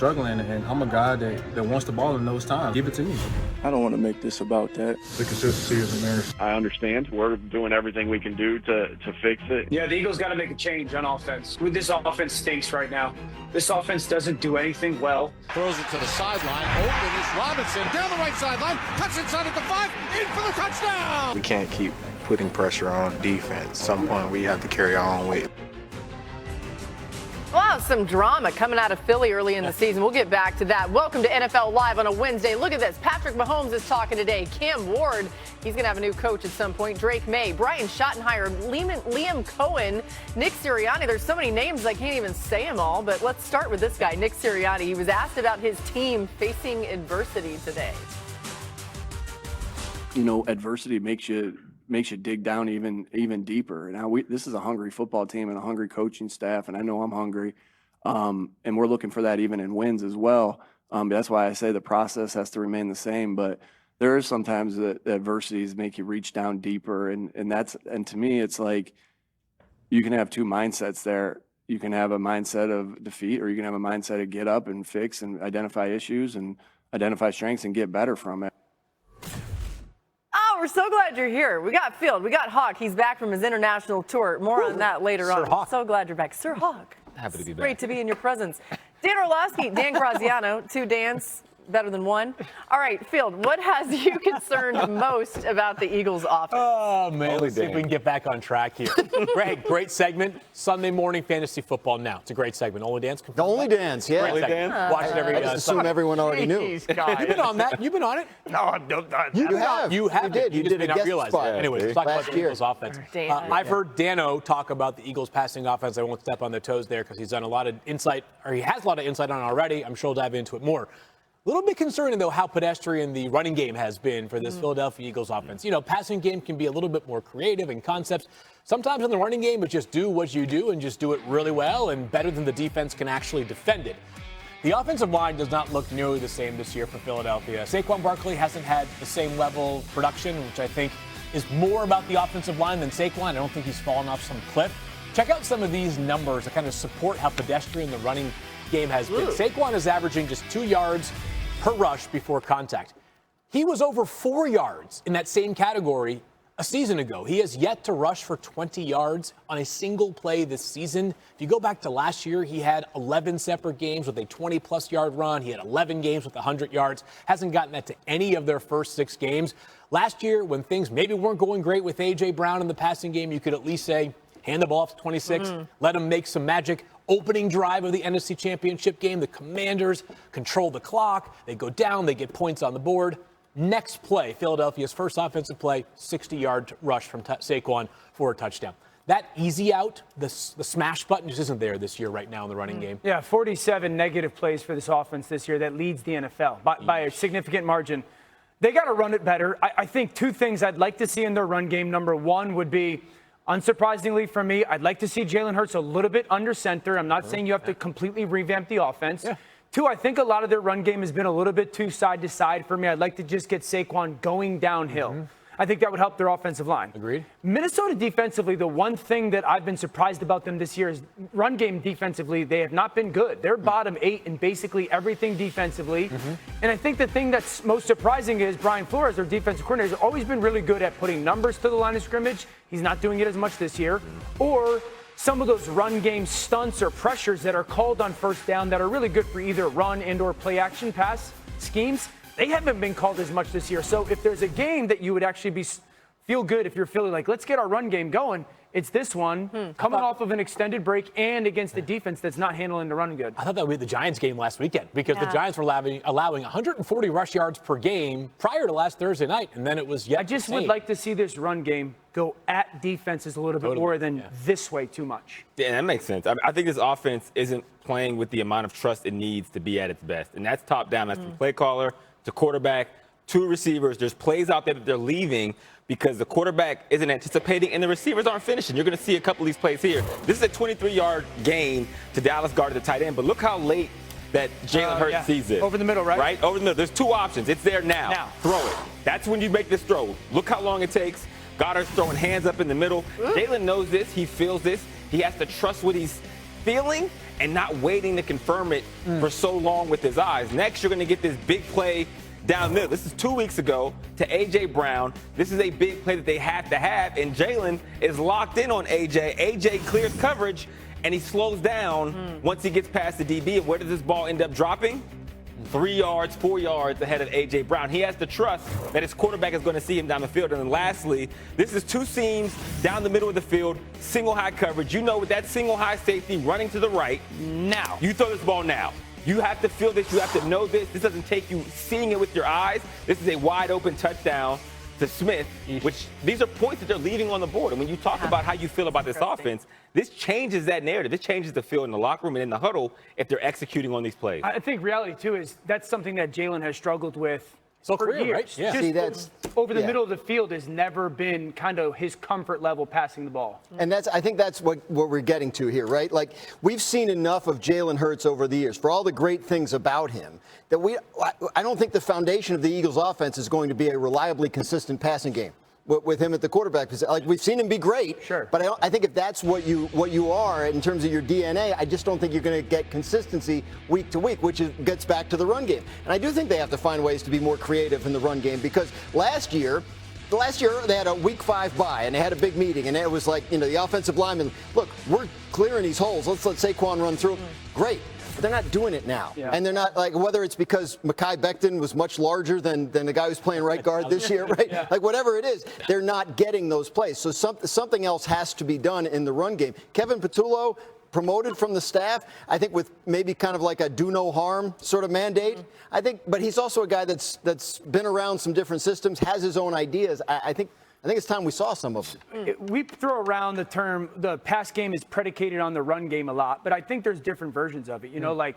struggling, and I'm a guy that wants the ball in those times. Give it to me. I don't want to make this about that. The consistency is a marriage. I understand. We're doing everything we can do to fix it. Yeah, the Eagles got to make a change on offense. This offense stinks right now. This offense doesn't do anything well. Throws it to the sideline. Open is Robinson. Down the right sideline. Cuts inside at the 5. In for the touchdown. We can't keep putting pressure on defense. At some point, we have to carry our own weight. Wow, some drama coming out of Philly early in the season. We'll get back to that. Welcome to NFL Live on a Wednesday. Look at this. Patrick Mahomes is talking today. Cam Ward, he's going to have a new coach at some point. Drake May, Brian Schottenheimer, Liam Cohen, Nick Sirianni. There's so many names I can't even say them all. But let's start with this guy, Nick Sirianni. He was asked about his team facing adversity today. You know, adversity makes you dig down even deeper. Now this is a hungry football team and a hungry coaching staff, and I know I'm hungry, and we're looking for that even in wins as well. That's why I say the process has to remain the same. But there is sometimes that adversities make you reach down deeper, and to me it's like you can have two mindsets there. You can have a mindset of defeat, or you can have a mindset of get up and fix and identify issues and identify strengths and get better from it. Oh, we're so glad you're here. We got Field. We got Hawk. He's back from his international tour. More on that later on. Hawk. So glad you're back. Sir Hawk. Happy to be back. Great to be in your presence. Dan Orlovsky, Dan Graziano, 2 Dans, better than 1. All right, Field, what has you concerned most about the Eagles' offense? Oh, man, let's see if Dan. we can get back on track here. Great segment. Sunday morning fantasy football now. It's a great segment. Only Dan's The only dance, yeah. Great segment. Watch it every I just assume Sunday. everyone already knew. You've been on that. You've been on it. No, you have. You have. did. You just did may a not guest realize spot. that. Anyways, let's talk about last the year. Eagles' offense. Dan. I've heard Dano talk about the Eagles' passing offense. I won't step on their toes there because he's done a lot of insight, or he has a lot of insight on it already. I'm sure we'll dive into it more. A little bit concerning, though, how pedestrian the running game has been for this Philadelphia Eagles offense. You know, passing game can be a little bit more creative in concepts. Sometimes in the running game, it's just do what you do and just do it really well and better than the defense can actually defend it. The offensive line does not look nearly the same this year for Philadelphia. Saquon Barkley hasn't had the same level of production, which I think is more about the offensive line than Saquon. I don't think he's fallen off some cliff. Check out some of these numbers that kind of support how pedestrian the running game has been. Saquon is averaging just 2 yards per rush before contact. He was over 4 yards in that same category a season ago. He has yet to rush for 20 yards on a single play this season. If you go back to last year, he had 11 separate games with a 20-plus yard run. He had 11 games with 100 yards. Hasn't gotten that to any of their first 6 games. Last year, when things maybe weren't going great with A.J. Brown in the passing game, you could at least say, hand the ball off to 26, let him make some magic. Opening drive of the NFC Championship game, the Commanders control the clock. They go down, they get points on the board. Next play, Philadelphia's first offensive play, 60-yard rush from Saquon for a touchdown. That easy out, the smash button just isn't there this year right now in the running game. Yeah, 47 negative plays for this offense this year. That leads the NFL by a significant margin. They got to run it better. I think 2 things I'd like to see in their run game. Number 1 would be, unsurprisingly for me, I'd like to see Jalen Hurts a little bit under center. I'm not saying you have to completely revamp the offense. Yeah. 2, I think a lot of their run game has been a little bit too side to side for me. I'd like to just get Saquon going downhill. I think that would help their offensive line. Agreed. Minnesota defensively, the one thing that I've been surprised about them this year is run game defensively. They have not been good. They're bottom 8 in basically everything defensively. And I think the thing that's most surprising is Brian Flores, their defensive coordinator, has always been really good at putting numbers to the line of scrimmage. He's not doing it as much this year. Or some of those run game stunts or pressures that are called on first down that are really good for either run and or play action pass schemes. They haven't been called as much this year. So if there's a game that you would actually feel good if you're feeling like, let's get our run game going, it's this one, coming off of an extended break and against a defense that's not handling the run good. I thought that would be the Giants game last weekend because the Giants were allowing 140 rush yards per game prior to last Thursday night, and then it was yet I just would like to see this run game go at defenses a little bit more than this way too much. Yeah, that makes sense. I think this offense isn't playing with the amount of trust it needs to be at its best, and that's top down. That's from play caller to quarterback to receivers. There's plays out there that they're leaving because the quarterback isn't anticipating and the receivers aren't finishing. You're going to see a couple of these plays here. This is a 23-yard gain to Dallas guard at the tight end, but look how late that Jalen Hurts sees it. Over the middle, right? Right? Over the middle. There's 2 options. It's there now. Throw it. That's when you make this throw. Look how long it takes. Goddard's throwing hands up in the middle. Jalen knows this. He feels this. He has to trust what he's feeling and not waiting to confirm it for so long with his eyes. Next, you're going to get this big play down middle. This is 2 weeks ago to A.J. Brown. This is a big play that they have to have, and Jalen is locked in on A.J. A.J. clears coverage, and he slows down once he gets past the DB. And where does this ball end up dropping? 3 yards, 4 yards ahead of A.J. Brown. He has to trust that his quarterback is going to see him down the field. And then lastly, this is two seams down the middle of the field, single high coverage. You know, with that single high safety running to the right, now, you throw this ball now. You have to feel this. You have to know this. This doesn't take you seeing it with your eyes. This is a wide open touchdown to Smith, which these are points that they're leaving on the board. And when you talk about how you feel about this offense, this changes that narrative. This changes the feel in the locker room and in the huddle if they're executing on these plays. I think reality, too, is that's something that Jalen has struggled with for career, years. right? Yeah. Just See, that's over the middle of the field has never been kind of his comfort level passing the ball. And I think that's what we're getting to here, right? Like, we've seen enough of Jalen Hurts over the years for all the great things about him that I don't think the foundation of the Eagles offense is going to be a reliably consistent passing game with him at the quarterback position. Like, we've seen him be great, sure, but I think if that's what you are in terms of your DNA, I just don't think you're going to get consistency week to week, which gets back to the run game. And I do think they have to find ways to be more creative in the run game, because last year they had a week 5 bye and they had a big meeting, and it was like, the offensive linemen, look, we're clearing these holes. Let's let Saquon run through. Great. But they're not doing it now. Yeah. And they're not, like, whether it's because Mekhi Becton was much larger than the guy who's playing right guard this year, right? Yeah. Like, whatever it is, they're not getting those plays. So something else has to be done in the run game. Kevin Patullo, promoted from the staff, I think, with maybe kind of like a do no harm sort of mandate. I think, but he's also a guy that's been around some different systems, has his own ideas. I think it's time we saw some of them. We throw around the term the pass game is predicated on the run game a lot, but I think there's different versions of it. Like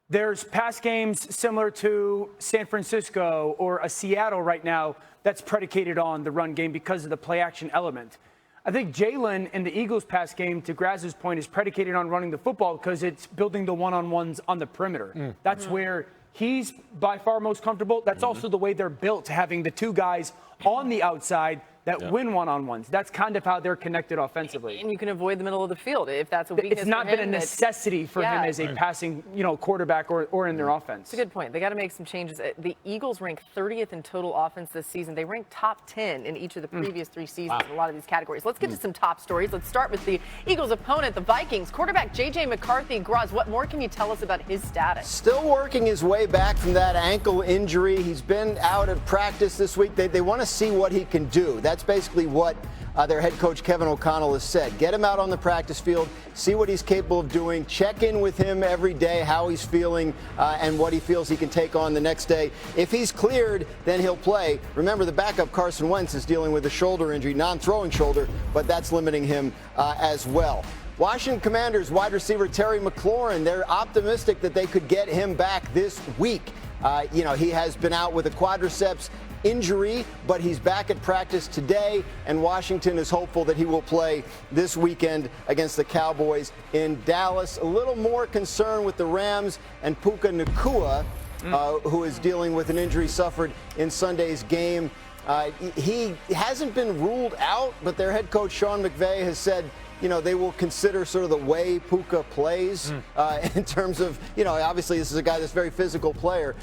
there's pass games similar to San Francisco or a Seattle right now that's predicated on the run game because of the play action element. I think Jalen and the Eagles pass game, to Graz's point, is predicated on running the football because it's building the one-on-ones on the perimeter. That's where he's by far most comfortable. That's also the way they're built, having the two guys on the outside that win one-on-ones. That's kind of how they're connected offensively. And you can avoid the middle of the field if that's a weakness. It's not been a necessity for him as a passing, quarterback or in their offense. It's a good point. They got to make some changes. The Eagles rank 30th in total offense this season. They rank top 10 in each of the previous 3 seasons in a lot of these categories. Let's get to some top stories. Let's start with the Eagles' opponent, the Vikings. Quarterback J.J. McCarthy. Graz, what more can you tell us about his status? Still working his way back from that ankle injury. He's been out at practice this week. They want to see what he can do. That's basically what their head coach Kevin O'Connell has said. Get him out on the practice field, see what he's capable of doing, check in with him every day, how he's feeling, and what he feels he can take on the next day. If he's cleared, then he'll play. Remember, the backup Carson Wentz is dealing with a shoulder injury, non-throwing shoulder, but that's limiting him as well. Washington Commanders wide receiver Terry McLaurin, they're optimistic that they could get him back this week. He has been out with a quadriceps injury, but he's back at practice today, and Washington is hopeful that he will play this weekend against the Cowboys in Dallas. A little more concern with the Rams and Puka Nacua, who is dealing with an injury suffered in Sunday's game. He hasn't been ruled out, but their head coach Sean McVay has said they will consider sort of the way Puka plays in terms of, obviously this is a guy that's a very physical player.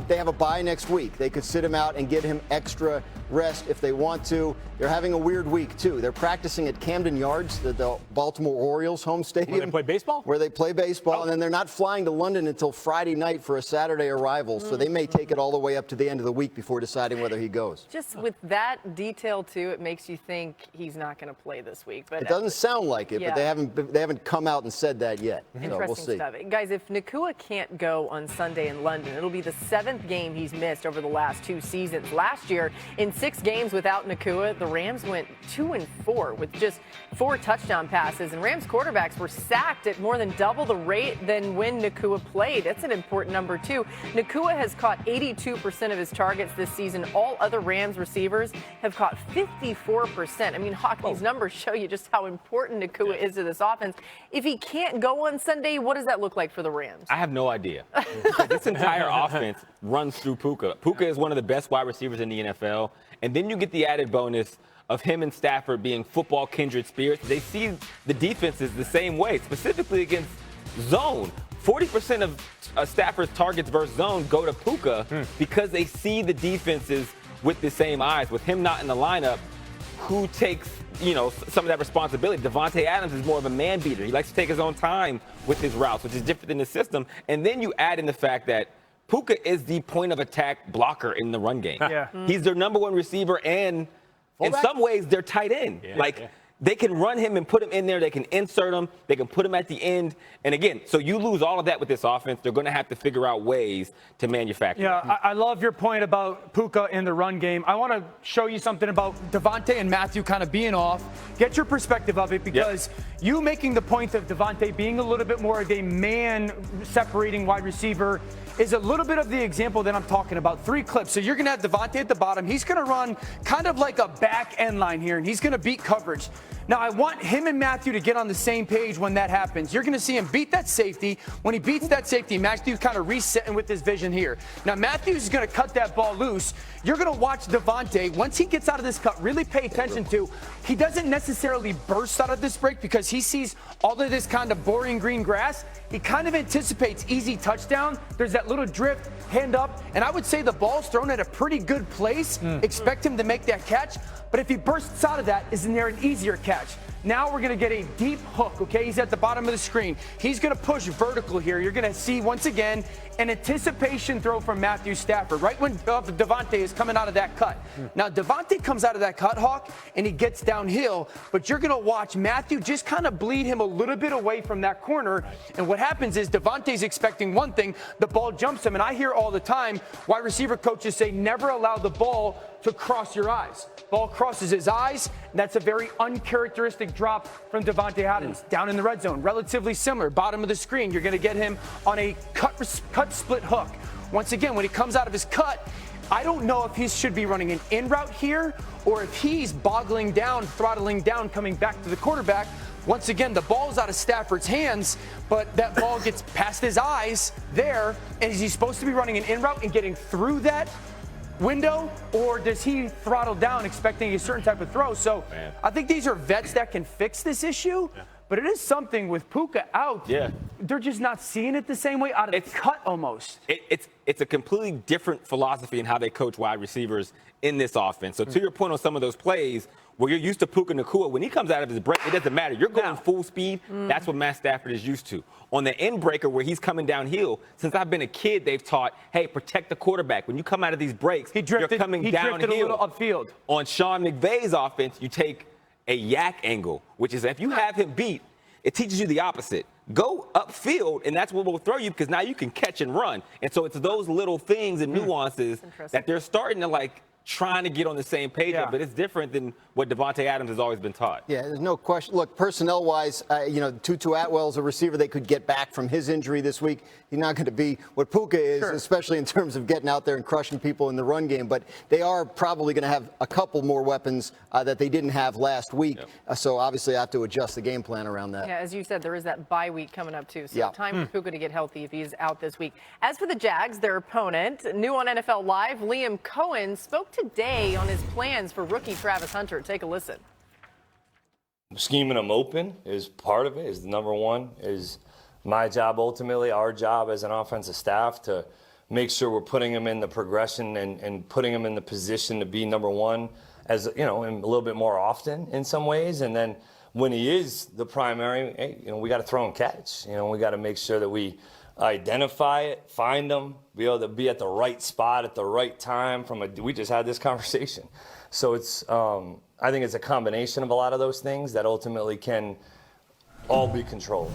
They have a bye next week. They could sit him out and give him extra rest if they want to. They're having a weird week, too. They're practicing at Camden Yards, the Baltimore Orioles home stadium. Where they play baseball? Where they play baseball, and then they're not flying to London until Friday night for a Saturday arrival, so they may take it all the way up to the end of the week before deciding whether he goes. Just with that detail, too, it makes you think he's not going to play this week. But it doesn't sound like it, but they haven't come out and said that yet. So we'll see. Stuff. Guys, if Nacua can't go on Sunday in London, it'll be the 7th game he's missed over the last 2 seasons. Last year, in 6 games without Nacua, the Rams went 2-4 with just 4 touchdown passes, and Rams quarterbacks were sacked at more than double the rate than when Nacua played. That's an important number, too. Nacua has caught 82% of his targets this season. All other Rams receivers have caught 54%. I mean, Hawk, these numbers show you just how important Nacua is to this offense. If he can't go on Sunday, what does that look like for the Rams? I have no idea. This entire offense runs through Puka. Puka is one of the best wide receivers in the NFL. And then you get the added bonus of him and Stafford being football kindred spirits. They see the defenses the same way, specifically against zone. 40% of Stafford's targets versus zone go to Puka because they see the defenses with the same eyes. With him not in the lineup, who takes, some of that responsibility? Devontae Adams is more of a man beater. He likes to take his own time with his routes, which is different than the system. And then you add in the fact that Puka is the point of attack blocker in the run game. Yeah. He's their number one receiver, and in some ways, they're tight end. They can run him and put him in there. They can insert him. They can put him at the end. And again, so you lose all of that with this offense. They're going to have to figure out ways to manufacture. Yeah, I love your point about Puka in the run game. I want to show you something about Devontae and Matthew kind of being off. Get your perspective of it, because you making the point of Devontae being a little bit more of a man separating wide receiver is a little bit of the example that I'm talking about. 3 clips. So you're going to have Devontae at the bottom. He's going to run kind of like a back end line here, and he's going to beat coverage. Now, I want him and Matthew to get on the same page when that happens. You're going to see him beat that safety. When he beats that safety, Matthew's kind of resetting with his vision here. Now, Matthews is going to cut that ball loose. You're going to watch Devontae, once he gets out of this cut, really pay attention to, he doesn't necessarily burst out of this break because he sees all of this kind of boring green grass. He kind of anticipates easy touchdown. There's that little drift, hand up, and I would say the ball's thrown at a pretty good place. Expect him to make that catch. But if he bursts out of that, isn't there an easier catch? Now we're going to get a deep hook, okay? He's at the bottom of the screen. He's going to push vertical here. You're going to see, once again, an anticipation throw from Matthew Stafford right when Devontae is coming out of that cut. Now, Devontae comes out of that cut, Hawk, and he gets downhill, but you're going to watch Matthew just kind of bleed him a little bit away from that corner. And what happens is Devontae's expecting one thing, the ball jumps him. And I hear all the time wide receiver coaches say never allow the ball to cross your eyes. Ball crosses his eyes, and that's a very uncharacteristic drop from Devontae Adams. Down in the red zone, relatively similar. Bottom of the screen, you're going to get him on a cut split hook. Once again, when he comes out of his cut, I don't know if he should be running an in route here or if he's boggling down, throttling down, coming back to the quarterback. Once again, the ball's out of Stafford's hands, but that ball gets past his eyes there. And is he supposed to be running an in route and getting through that window, or does he throttle down expecting a certain type of throw? So I think these are vets that can fix this issue, but it is something with Puka out. They're just not seeing it the same way out of the cut almost. It's a completely different philosophy in how they coach wide receivers in this offense. So to your point on some of those plays where you're used to Puka Nacua, when he comes out of his break, it doesn't matter. You're going full speed. That's what Matt Stafford is used to. On the end breaker where he's coming downhill, since I've been a kid, they've taught, hey, protect the quarterback. When you come out of these breaks, you're coming downhill. Drifted a little upfield. On Sean McVay's offense, you take a yak angle, which is if you have him beat, it teaches you the opposite. Go upfield, and that's what will throw you because now you can catch and run. And so it's those little things and nuances that they're starting to trying to get on the same page, but it's different than what Devontae Adams has always been taught. Yeah, there's no question. Look, personnel-wise, Tutu Atwell's a receiver they could get back from his injury this week. He's not going to be what Puka is, especially in terms of getting out there and crushing people in the run game. But they are probably going to have a couple more weapons that they didn't have last week. So obviously, I have to adjust the game plan around that. Yeah, as you said, there is that bye week coming up too. So time for Puka to get healthy if he's out this week. As for the Jags, their opponent, new on NFL Live, Liam Cohen spoke today on his plans for rookie Travis Hunter. Take a listen. Scheming them open is part of it, is number one, is my job ultimately, our job as an offensive staff to make sure we're putting him in the progression and putting him in the position to be number one as, a little bit more often in some ways. And then when he is the primary, hey, we got to throw and catch. We got to make sure that we identify it, find them, be able to be at the right spot at the right time. We just had this conversation. So it's, I think it's a combination of a lot of those things that ultimately can all be controlled.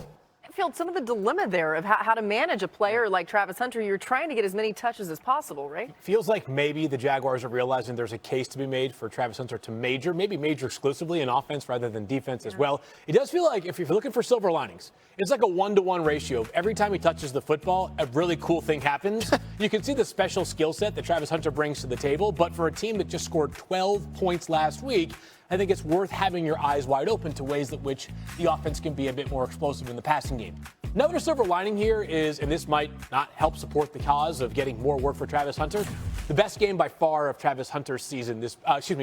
Field, some of the dilemma there of how to manage a player like Travis Hunter. You're trying to get as many touches as possible, right? Feels like maybe the Jaguars are realizing there's a case to be made for Travis Hunter to maybe major exclusively in offense rather than defense as well. It does feel like if you're looking for silver linings, it's like a 1-to-1 ratio. Every time he touches the football, a really cool thing happens. You can see the special skill set that Travis Hunter brings to the table, but for a team that just scored 12 points last week, I think it's worth having your eyes wide open to ways that which the offense can be a bit more explosive in the passing game. Another silver lining here is, and this might not help support the cause of getting more work for Travis Hunter, The best game by far of Travis Hunter's season,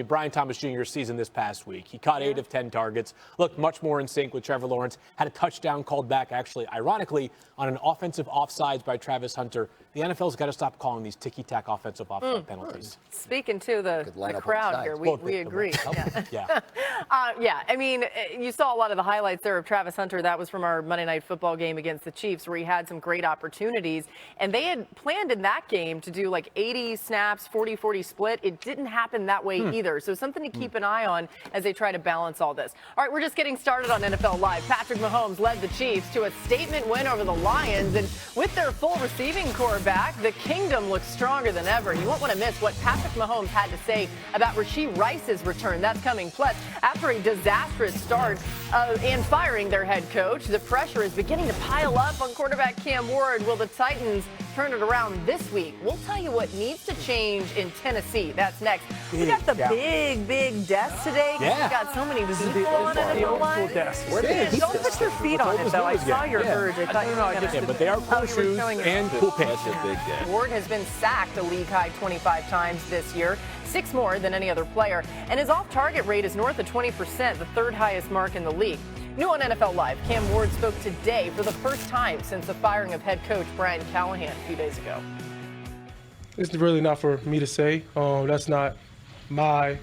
Brian Thomas Jr.'s season this past week. He caught 8 of 10 targets, looked much more in sync with Trevor Lawrence, had a touchdown called back, actually, ironically, on an offensive offsides by Travis Hunter. The NFL's got to stop calling these ticky-tack offensive offside penalties. Speaking to the crowd here, we agree. Yeah. I mean, you saw a lot of the highlights there of Travis Hunter. That was from our Monday Night Football game against the Chiefs, where he had some great opportunities. And they had planned in that game to do like 80 snaps, 40-40 split. It didn't happen that way either. So something to keep an eye on as they try to balance all this. All right, we're just getting started on NFL Live. Patrick Mahomes led the Chiefs to a statement win over the Lions. And with their full receiving core back, the kingdom looks stronger than ever. You won't want to miss what Patrick Mahomes had to say about Rashee Rice's return. That's coming. Plus, after a disastrous start and firing their head coach, the pressure is beginning to pile up on quarterback Cam Ward. Will the Titans turn it around this week? We'll tell you what needs to change in Tennessee. That's next. We got the big desk today. Yeah. We got so many people on it. The old school desk. Don't put your feet on it, though. I saw your urge. I thought you were going to. But they are cool shoes and cool pants. Ward has been sacked a league-high 25 times this year, 6 more than any other player, and his off-target rate is north of 20%, the 3rd highest mark in the league. New on NFL Live, Cam Ward spoke today for the first time since the firing of head coach Brian Callahan a few days ago. It's really not for me to say. That's not my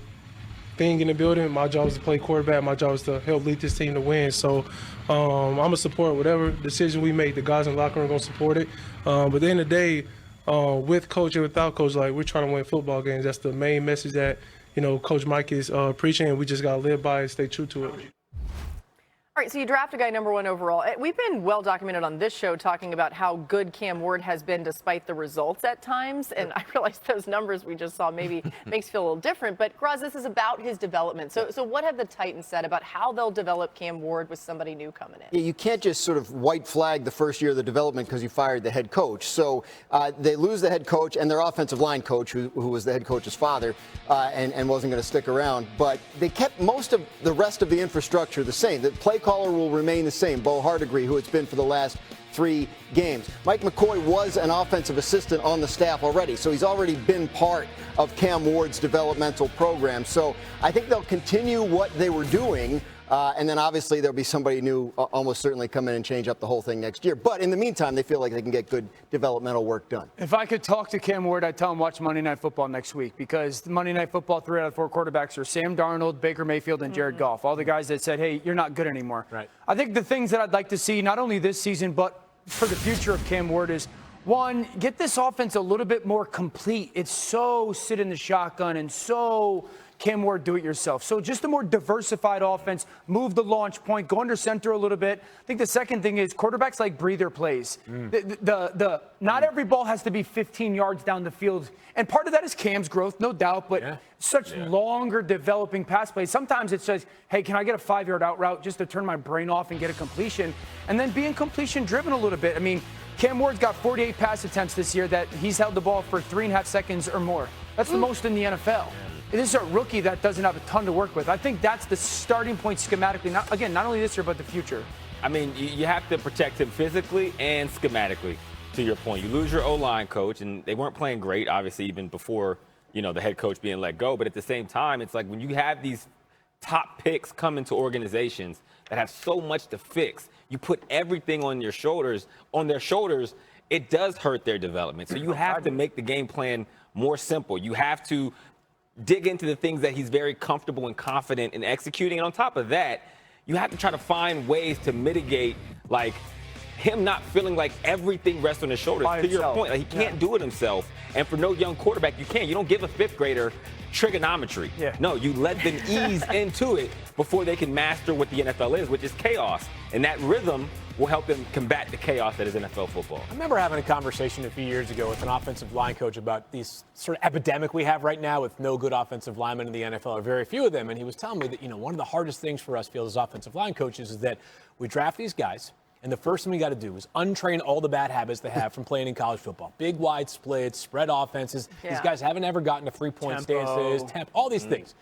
thing in the building. My job is to play quarterback. My job is to help lead this team to win. So I'm going to support whatever decision we make. The guys in the locker room are going to support it. But at the end of the day, with coach and without coach, like, we're trying to win football games. That's the main message that, Coach Mike is preaching, and we just got to live by it and stay true to it. All right, so you draft a guy number 1 overall. We've been well documented on this show talking about how good Cam Ward has been despite the results at times. And I realize those numbers we just saw maybe makes you feel a little different. But, Graz, this is about his development. So what have the Titans said about how they'll develop Cam Ward with somebody new coming in? Yeah, you can't just sort of white flag the first year of the development because you fired the head coach. So they lose the head coach and their offensive line coach, who was the head coach's father, and wasn't going to stick around. But they kept most of the rest of the infrastructure the same. The play caller will remain the same, Bo Hardigree, who it's been for the last 3 games. Mike McCoy was an offensive assistant on the staff already, so he's already been part of Cam Ward's developmental program. So I think they'll continue what they were doing, and then obviously there'll be somebody new almost certainly come in and change up the whole thing next year. But in the meantime, they feel like they can get good developmental work done. If I could talk to Cam Ward, I'd tell him watch Monday Night Football next week, because Monday Night Football, 3 out of 4 quarterbacks are Sam Darnold, Baker Mayfield, and Jared Goff, all the guys that said, hey, you're not good anymore. Right. I think the things that I'd like to see, not only this season, but for the future of Cam Ward is, 1, get this offense a little bit more complete. It's so sit in the shotgun and so Cam Ward do it yourself. So just a more diversified offense, move the launch point, go under center a little bit. I think the second thing is quarterbacks like breather plays. Not every ball has to be 15 yards down the field. And part of that is Cam's growth, no doubt, but such longer developing pass plays. Sometimes it says, hey, can I get a 5-yard out route just to turn my brain off and get a completion? And then being completion driven a little bit. I mean, Cam Ward's got 48 pass attempts this year that he's held the ball for 3.5 seconds or more. That's the most in the NFL. This is a rookie that doesn't have a ton to work with. I think that's the starting point schematically. Not only this year, but the future. I mean, you have to protect him physically and schematically, to your point. You lose your O-line coach, and they weren't playing great, obviously, even before, the head coach being let go. But at the same time, it's like when you have these top picks come into organizations that have so much to fix, you put everything on their shoulders, it does hurt their development. So you have to make the game plan more simple. You have to dig into the things that he's very comfortable and confident in executing. And on top of that, you have to try to find ways to mitigate, like, him not feeling like everything rests on his shoulders. To your point, like, he can't do it himself. And for no young quarterback, you can't. You don't give a 5th grader trigonometry. No, you let them ease into it before they can master what the NFL is, which is chaos. And that rhythm will help them combat the chaos that is NFL football. I remember having a conversation a few years ago with an offensive line coach about these sort of epidemic we have right now with no good offensive linemen in the NFL, or very few of them. And he was telling me that, one of the hardest things for us field as offensive line coaches is that we draft these guys, and the first thing we got to do is untrain all the bad habits they have from playing in college football. Big, wide splits, spread offenses. These guys haven't ever gotten to 3-point stances, all these things.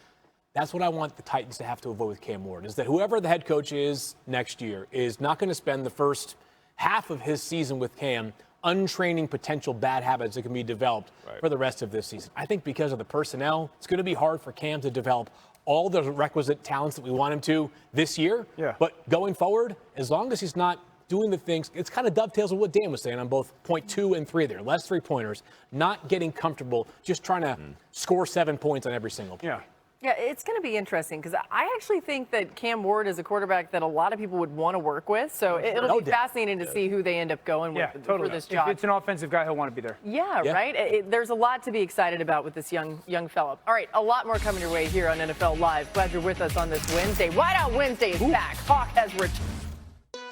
That's what I want the Titans to have to avoid with Cam Ward, is that whoever the head coach is next year is not going to spend the first half of his season with Cam untraining potential bad habits that can be developed for the rest of this season. I think because of the personnel, it's going to be hard for Cam to develop all the requisite talents that we want him to this year. Yeah. But going forward, as long as he's not doing the things, it's kind of dovetails with what Dan was saying on both point 2 and 3 there. Less three-pointers, not getting comfortable, just trying to score 7 points on every single play. Yeah. Yeah, it's going to be interesting because I actually think that Cam Ward is a quarterback that a lot of people would want to work with. So it'll be fascinating to see who they end up going with for this job. If it's an offensive guy, he'll want to be there. Yeah, right? There's a lot to be excited about with this young fella. All right, a lot more coming your way here on NFL Live. Glad you're with us on this Wednesday. Whiteout Wednesday is back. Hawk has returned.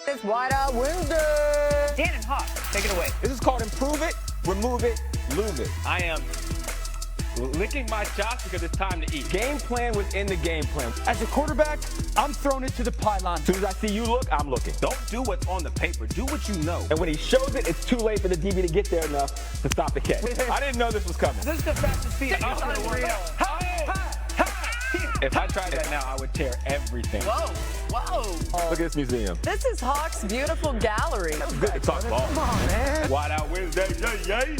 It's Whiteout Wednesday. Dan and Hawk, take it away. This is called Improve It, Remove It, Lose It. I am licking my chops because it's time to eat. Game plan within the game plan. As a quarterback, I'm throwing it to the pylon. As soon as I see you look, I'm looking. Don't do what's on the paper. Do what you know. And when he shows it, it's too late for the DB to get there enough to stop the catch. I didn't know this was coming. This is the fastest speed. If I tried that now, I would tear everything. Whoa. Look at this museum. This is Hawk's beautiful gallery. It's good to talk ball. Come on, man. Wide out Wednesday. Yay.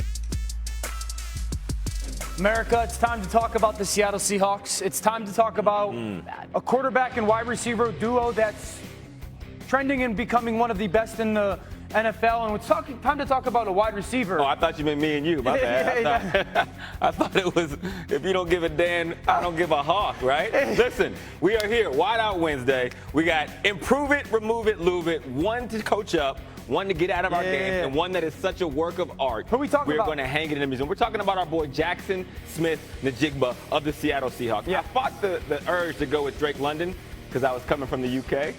America, it's time to talk about the Seattle Seahawks. It's time to talk about a quarterback and wide receiver duo that's trending and becoming one of the best in the NFL. And it's time to talk about a wide receiver. Oh, I thought you meant me and you. My bad. I thought it was, if you don't give a Dan, I don't give a Hawk, right? Listen, we are here, Wide Out Wednesday. We got Improve It, Remove It, Lose It. One to coach up, one to get out of our games, and one that is such a work of art. Who are we talking about? We're going to hang it in the museum. We're talking about our boy Jackson Smith-Njigba of the Seattle Seahawks. Yeah. I fought the urge to go with Drake London because I was coming from the UK.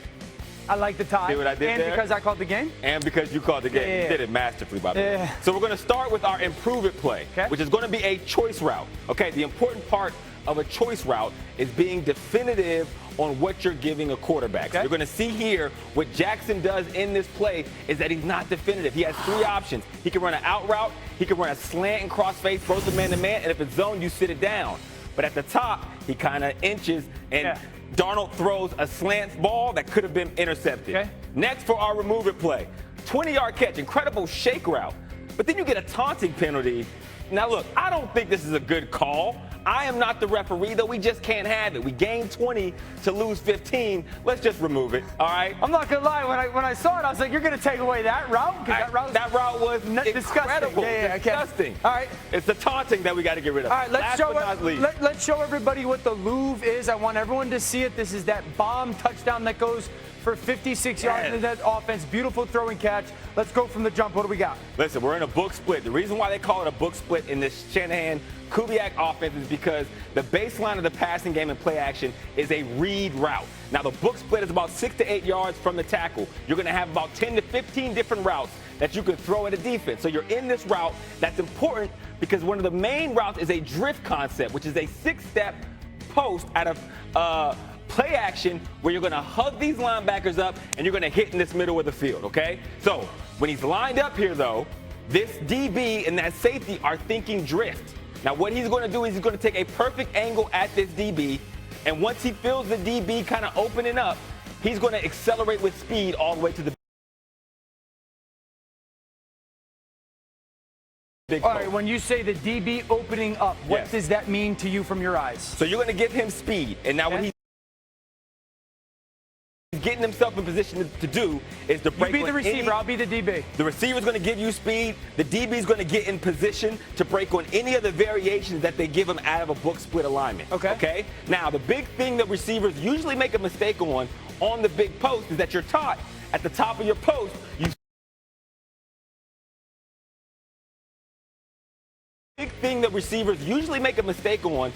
I like the tie. See what I did and there? because I called the game? And because you called the game. Yeah. You did it masterfully, by the way. So we're going to start with our Improve It play, which is going to be a choice route. Okay, the important part of a choice route is being definitive on what you're giving a quarterback. So you're going to see here what Jackson does in this play is that he's not definitive. He has 3 options. He can run an out route, he can run a slant and cross face, both a man-to-man, and if it's zone, you sit it down. But at the top, he kind of inches, and Darnold throws a slant ball that could have been intercepted. Next for our Remove It play, 20-yard catch, incredible shake route. But then you get a taunting penalty. Now look, I don't think this is a good call. I am not the referee, though. We just can't have it. We gained 20 to lose 15. Let's just remove it, all right? I'm not going to lie. When I saw it, I was like, you're going to take away that route? That route was incredible. Disgusting. All right. It's the taunting that we got to get rid of. All right, let's show everybody what the Louvre is. I want everyone to see it. This is that bomb touchdown that goes for 56 yards into that offense. Beautiful throwing catch. Let's go from the jump. What do we got? Listen, we're in a book split. The reason why they call it a book split in this Shanahan-Kubiak offense is because the baseline of the passing game and play action is a read route. Now, the book split is about 6 to 8 yards from the tackle. You're going to have about 10 to 15 different routes that you can throw into defense. So you're in this route. That's important because one of the main routes is a drift concept, which is a 6-step post out of play action where you're going to hug these linebackers up and you're going to hit in this middle of the field, okay? So when he's lined up here, though, this DB and that safety are thinking drift. Now, what he's going to do is he's going to take a perfect angle at this DB, and once he feels the DB kind of opening up, he's going to accelerate with speed all the way to the big All right, when you say the DB opening up, what does that mean to you from your eyes? So you're going to give him speed, and now when he's getting himself in position to do is to break. You be the receiver, I'll be the DB. The receiver's going to give you speed. The DB's going to get in position to break on any of the variations that they give him out of a book split alignment. Okay? Now, the big thing that receivers usually make a mistake on the big post is that you're taught at the top of your post, big thing that receivers usually make a mistake on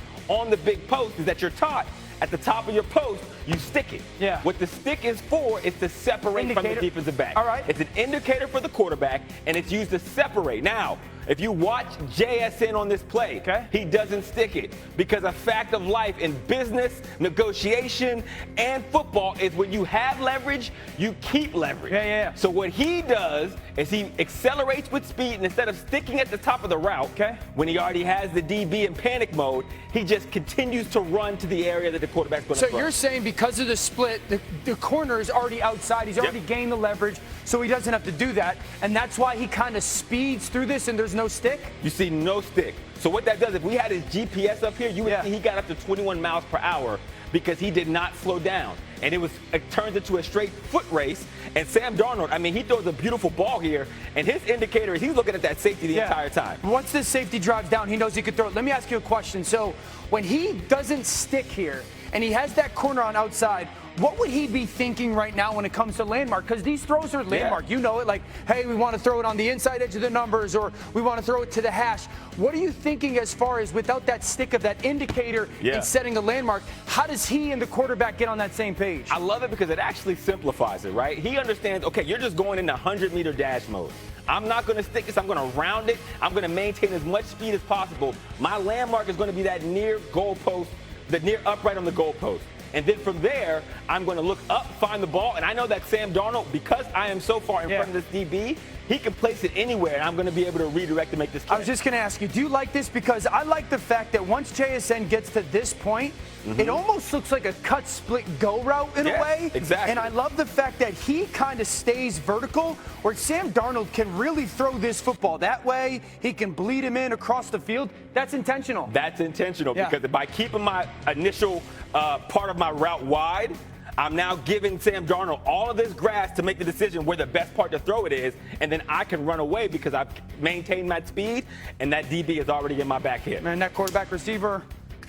the big post is that you're taught at the top of your post, you stick it. Yeah. What the stick is for is to separate from the defensive back. All right. It's an indicator for the quarterback, and it's used to separate. Now, If you watch JSN on this play, he doesn't stick it because a fact of life in business, negotiation, and football is when you have leverage, you keep leverage. So what he does is he accelerates with speed, and instead of sticking at the top of the route, when he already has the DB in panic mode, he just continues to run to the area that the quarterback's going to throw. So you're saying because of the split, the corner is already outside. He's already gained the leverage, so he doesn't have to do that. And that's why he kind of speeds through this and there's no stick? You see no stick. So what that does, if we had his GPS up here, you would see he got up to 21 miles per hour because he did not slow down. And it turns into a straight foot race. And Sam Darnold, I mean, he throws a beautiful ball here, and his indicator is he's looking at that safety the entire time. Once this safety drives down, he knows he could throw it. Let me ask you a question. So when he doesn't stick here and he has that corner on outside, what would he be thinking right now when it comes to landmark? Because these throws are landmark. You know it, like, hey, we want to throw it on the inside edge of the numbers, or we want to throw it to the hash. What are you thinking as far as without that stick of that indicator in setting a landmark? How does he and the quarterback get on that same page? I love it because it actually simplifies it, right? He understands, okay, you're just going into 100-meter dash mode. I'm not going to stick this. I'm going to round it. I'm going to maintain as much speed as possible. My landmark is going to be that near goalpost, the near upright on the goalpost. And then from there, I'm going to look up, find the ball, and I know that Sam Darnold, because I am so far in front of this DB, he can place it anywhere, and I'm going to be able to redirect to make this catch. I was just going to ask you, do you like this? Because I like the fact that once JSN gets to this point, it almost looks like a cut, split, go route in a way. Exactly. And I love the fact that he kind of stays vertical, where Sam Darnold can really throw this football that way. He can bleed him in across the field. That's intentional. That's intentional because by keeping my initial part of my route wide, I'm now giving Sam Darnold all of this grass to make the decision where the best part to throw it is, and then I can run away because I've maintained my speed, and that DB is already in my back hip. Man, that quarterback receiver,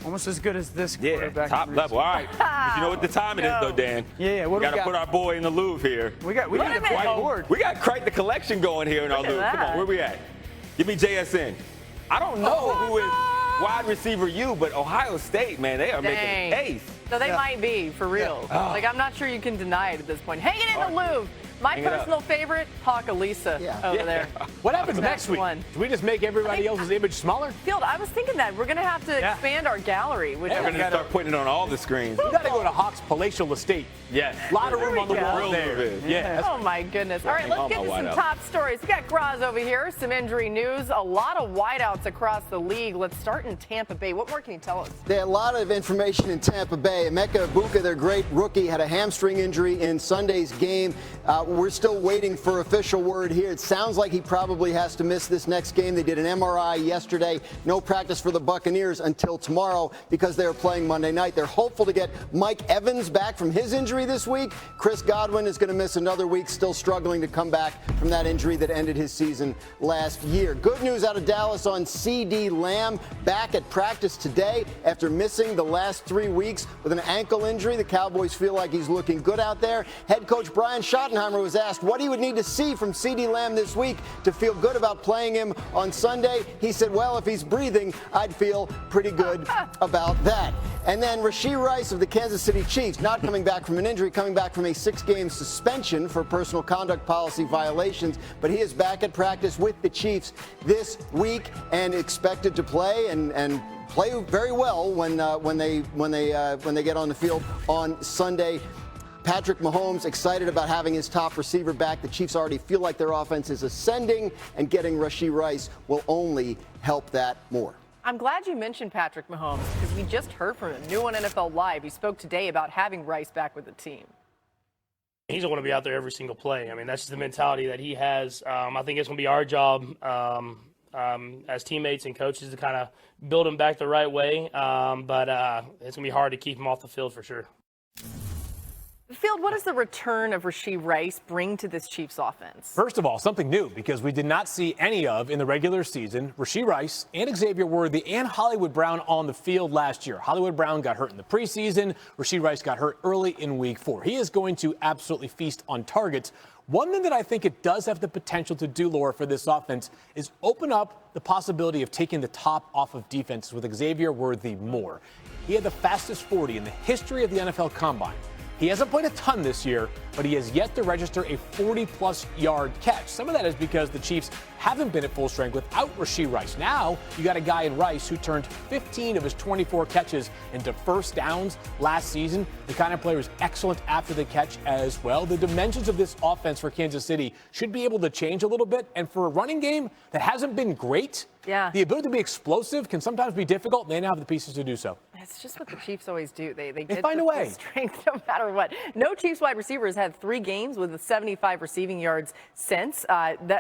almost as good as this quarterback. Top level. All right. But you know what the time it is, though, Dan? What we got to put our boy in the Louvre here. We got quite board. We got quite the collection going here in our Louvre. Come on, where we at? Give me JSN. I don't know who is wide receiver you, but Ohio State, man, they are making ace. So they might be, for real. Like, I'm not sure you can deny it at this point. Hanging in the Louvre. My personal favorite, Hawkalisa over there. What happens next week? Do we just make everybody else's image smaller? Field, I was thinking that. We're going to have to expand our gallery. We're going to start putting it on all the screens. We got to go to Hawks Palatial Estate. Yes. A lot of room on the wall there. Oh, my goodness. All right, let's get to some top stories. We got Graz over here. Some injury news. A lot of wideouts across the league. Let's start in Tampa Bay. What more can you tell us? There are a lot of information in Tampa Bay. Emeka Egbuka, their great rookie, had a hamstring injury in Sunday's game. We're still waiting for official word here. It sounds like he probably has to miss this next game. They did an MRI yesterday. No practice for the Buccaneers until tomorrow because they're playing Monday night. They're hopeful to get Mike Evans back from his injury this week. Chris Godwin is going to miss another week, still struggling to come back from that injury that ended his season last year. Good news out of Dallas on CeeDee Lamb, back at practice today after missing the last 3 weeks with an ankle injury. The Cowboys feel like he's looking good out there. Head coach Brian Schottenheimer was asked what he would need to see from CeeDee Lamb this week to feel good about playing him on Sunday. He said, well, if he's breathing, I'd feel pretty good about that. And then Rashee Rice of the Kansas City Chiefs, not coming back from an injury, coming back from a 6-game suspension for personal conduct policy violations, but he is back at practice with the Chiefs this week and expected to play and play very well when they get on the field on Sunday. Patrick Mahomes excited about having his top receiver back. The Chiefs already feel like their offense is ascending, and getting Rashee Rice will only help that more. I'm glad you mentioned Patrick Mahomes because we just heard from him. New on NFL Live. He spoke today about having Rice back with the team. He's going to be out there every single play. I mean, that's just the mentality that he has. I think it's going to be our job as teammates and coaches to kind of build him back the right way. But it's going to be hard to keep him off the field for sure. Field, what does the return of Rashee Rice bring to this Chiefs offense? First of all, something new because we did not see any of in the regular season. Rashee Rice and Xavier Worthy and Hollywood Brown on the field last year. Hollywood Brown got hurt in the preseason. Rashee Rice got hurt early in week 4. He is going to absolutely feast on targets. One thing that I think it does have the potential to do, Laura, for this offense is open up the possibility of taking the top off of defenses with Xavier Worthy more. He had the fastest 40 in the history of the NFL Combine. He hasn't played a ton this year, but he has yet to register a 40-plus yard catch. Some of that is because the Chiefs haven't been at full strength without Rashee Rice. Now, you got a guy in Rice who turned 15 of his 24 catches into first downs last season. The kind of player who's excellent after the catch as well. The dimensions of this offense for Kansas City should be able to change a little bit. And for a running game that hasn't been great, the ability to be explosive can sometimes be difficult. They now have the pieces to do so. It's just what the Chiefs always do. They find a way. Strength no matter what. No Chiefs wide receivers had 3 games with 75 receiving yards since.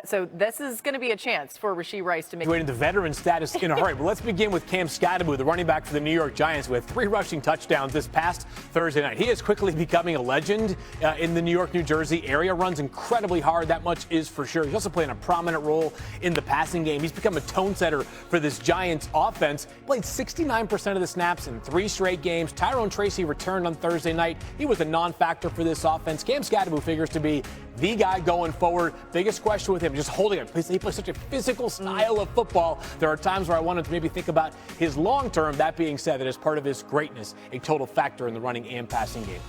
So this is going to be a chance for Rashee Rice to make. Waiting the veteran status in a hurry. But let's begin with Cam Shedeur, the running back for the New York Giants, with 3 rushing touchdowns this past Thursday night. He is quickly becoming a legend in the New York, New Jersey area. Runs incredibly hard. That much is for sure. He's also playing a prominent role in the passing game. He's become a tone setter for this Giants offense. Played 69% of the snaps in 3 straight games. Tyrone Tracy returned on Thursday night. He was a non-factor for this offense. Cam Shedeur figures to be the guy going forward. Biggest question with him, just holding it. He plays such a physical style of football. There are times where I wanted to maybe think about his long term. That being said, that is part of his greatness, a total factor in the running and passing game.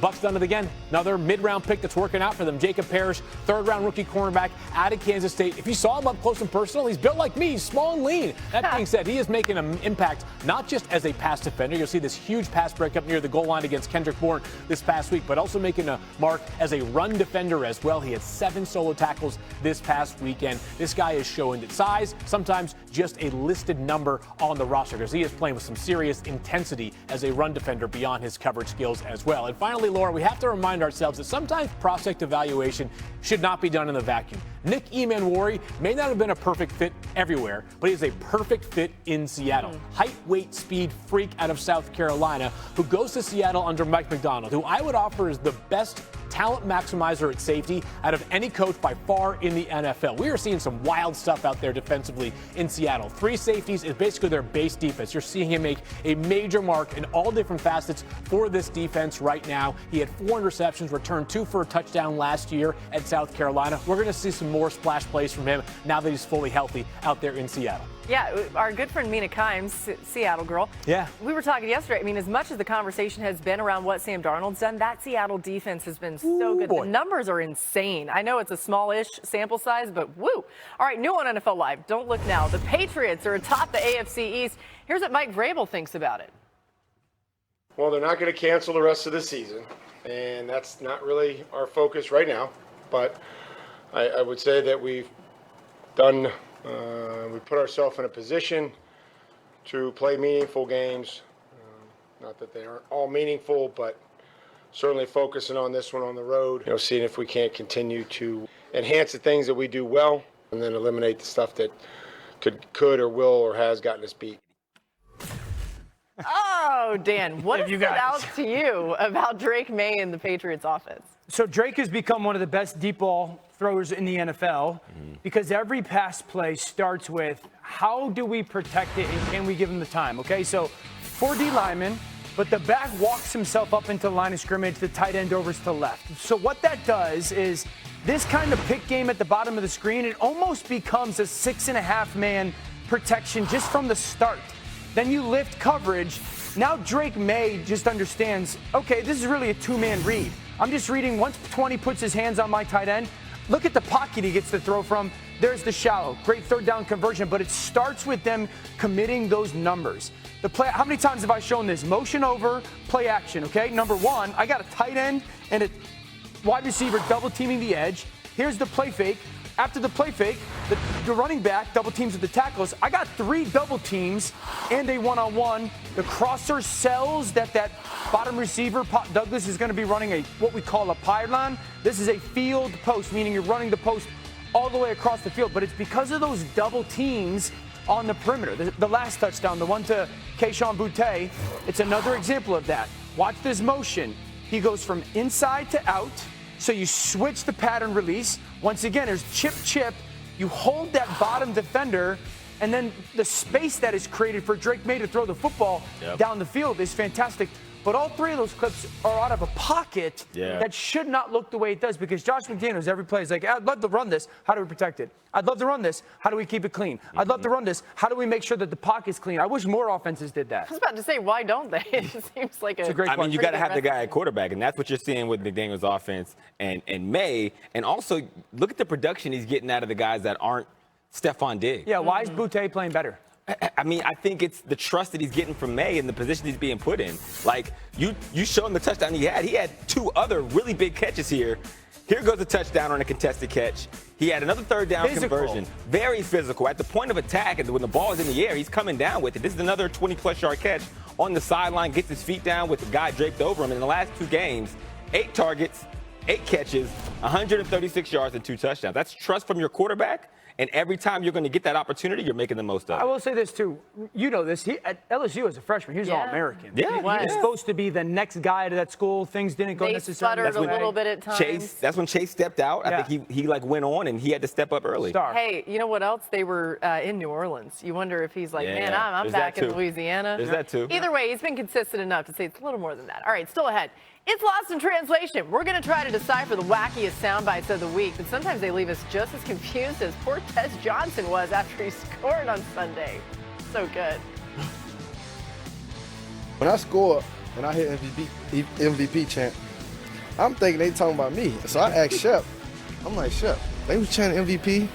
Bucks done it again. Another mid-round pick that's working out for them. Jacob Parrish, 3rd-round rookie cornerback out of Kansas State. If you saw him up close and personal, he's built like me. He's small and lean. That being said, he is making an impact not just as a pass defender. You'll see this huge pass breakup near the goal line against Kendrick Bourne this past week, but also making a mark as a run defender as well. He had 7 solo tackles this past weekend. This guy is showing that size, sometimes just a listed number on the roster, because he is playing with some serious intensity as a run defender beyond his coverage skills as well. And finally, Laura, we have to remind ourselves that sometimes prospect evaluation should not be done in a vacuum. Nick Emanwari may not have been a perfect fit everywhere, but he's a perfect fit in Seattle. Height, weight, speed freak out of South Carolina who goes to Seattle under Mike McDonald, who I would offer is the best talent maximizer at safety out of any coach by far in the NFL. We are seeing some wild stuff out there defensively in Seattle. 3 safeties is basically their base defense. You're seeing him make a major mark in all different facets for this defense right now. He had 4 interceptions, returned 2 for a touchdown last year at South Carolina. We're going to see some more splash plays from him now that he's fully healthy out there in Seattle. Yeah, our good friend Mina Kimes, Seattle girl. Yeah. We were talking yesterday. I mean, as much as the conversation has been around what Sam Darnold's done, that Seattle defense has been so good. Boy. The numbers are insane. I know it's a smallish sample size, but woo. All right, new on NFL Live. Don't look now. The Patriots are atop the AFC East. Here's what Mike Vrabel thinks about it. Well, they're not going to cancel the rest of the season, and that's not really our focus right now. But I would say that we've done. We put ourselves in a position to play meaningful games. Not that they aren't all meaningful, but certainly focusing on this one on the road. Seeing if we can't continue to enhance the things that we do well, and then eliminate the stuff that could or will or has gotten us beat. Oh, Dan, what stood out to you about Drake May and the Patriots offense? So Drake has become one of the best deep ball throwers in the NFL because every pass play starts with how do we protect it and can we give him the time? Okay, so 4D lineman, but the back walks himself up into the line of scrimmage, the tight end over to the left. So what that does is this kind of pick game at the bottom of the screen, it almost becomes a 6.5-man protection just from the start. Then you lift coverage. Now Drake May just understands, okay, this is really a 2-man read. I'm just reading once 20 puts his hands on my tight end. Look at the pocket he gets to throw from. There's the shallow. Great 3rd down conversion, but it starts with them committing those numbers. The play, how many times have I shown this? Motion over, play action, okay? Number 1, I got a tight end and a wide receiver double teaming the edge. Here's the play fake. After the play fake, the running back double teams with the tackles. I got 3 double teams and a one-on-one. The crosser sells that bottom receiver, Pop Douglas, is going to be running what we call a pylon. This is a field post, meaning you're running the post all the way across the field. But it's because of those double teams on the perimeter. The last touchdown, the one to Keyshawn Boutte, it's another example of that. Watch this motion. He goes from inside to out. So you switch the pattern release. Once again, there's chip. You hold that bottom defender, and then the space that is created for Drake May to throw the football down the field is fantastic. But all three of those clips are out of a pocket that should not look the way it does, because Josh McDaniels, every play is like, I'd love to run this. How do we protect it? I'd love to run this. How do we keep it clean? I'd love to run this. How do we make sure that the pocket's clean? I wish more offenses did that. I was about to say, why don't they? It just seems like a great I mean, you got to have the guy at quarterback, and that's what you're seeing with McDaniels' offense and May. And also, look at the production he's getting out of the guys that aren't Stephon Diggs. Yeah, why is Boutte playing better? I mean, I think it's the trust that he's getting from May and the position he's being put in. Like, you show him the touchdown he had. He had 2 other really big catches here. Here goes a touchdown on a contested catch. He had another third down conversion. Very physical. At the point of attack, and when the ball is in the air, he's coming down with it. This is another 20-plus yard catch on the sideline, gets his feet down with the guy draped over him. In the last 2 games, 8 targets, 8 catches, 136 yards, and 2 touchdowns. That's trust from your quarterback. And every time you're going to get that opportunity, you're making the most of it. I will say this, too. You know this. At LSU as a freshman, he was All-American. Yeah. He was supposed to be the next guy to that school. Things didn't go necessarily. They sputtered a little bit at times. That's when Chase stepped out. I think he went on, and he had to step up early. Hey, you know what else? They were in New Orleans. You wonder if he's like, man, I'm back in Louisiana. There's that, too. Either way, he's been consistent enough to say it's a little more than that. All right, still ahead. It's Lost in Translation. We're going to try to decipher the wackiest sound bites of the week, but sometimes they leave us just as confused as poor Tess Johnson was after he scored on Sunday. So good. When I score and I hit MVP chant, I'm thinking they talking about me. So I asked Shep. I'm like, Shep, they was chanting MVP.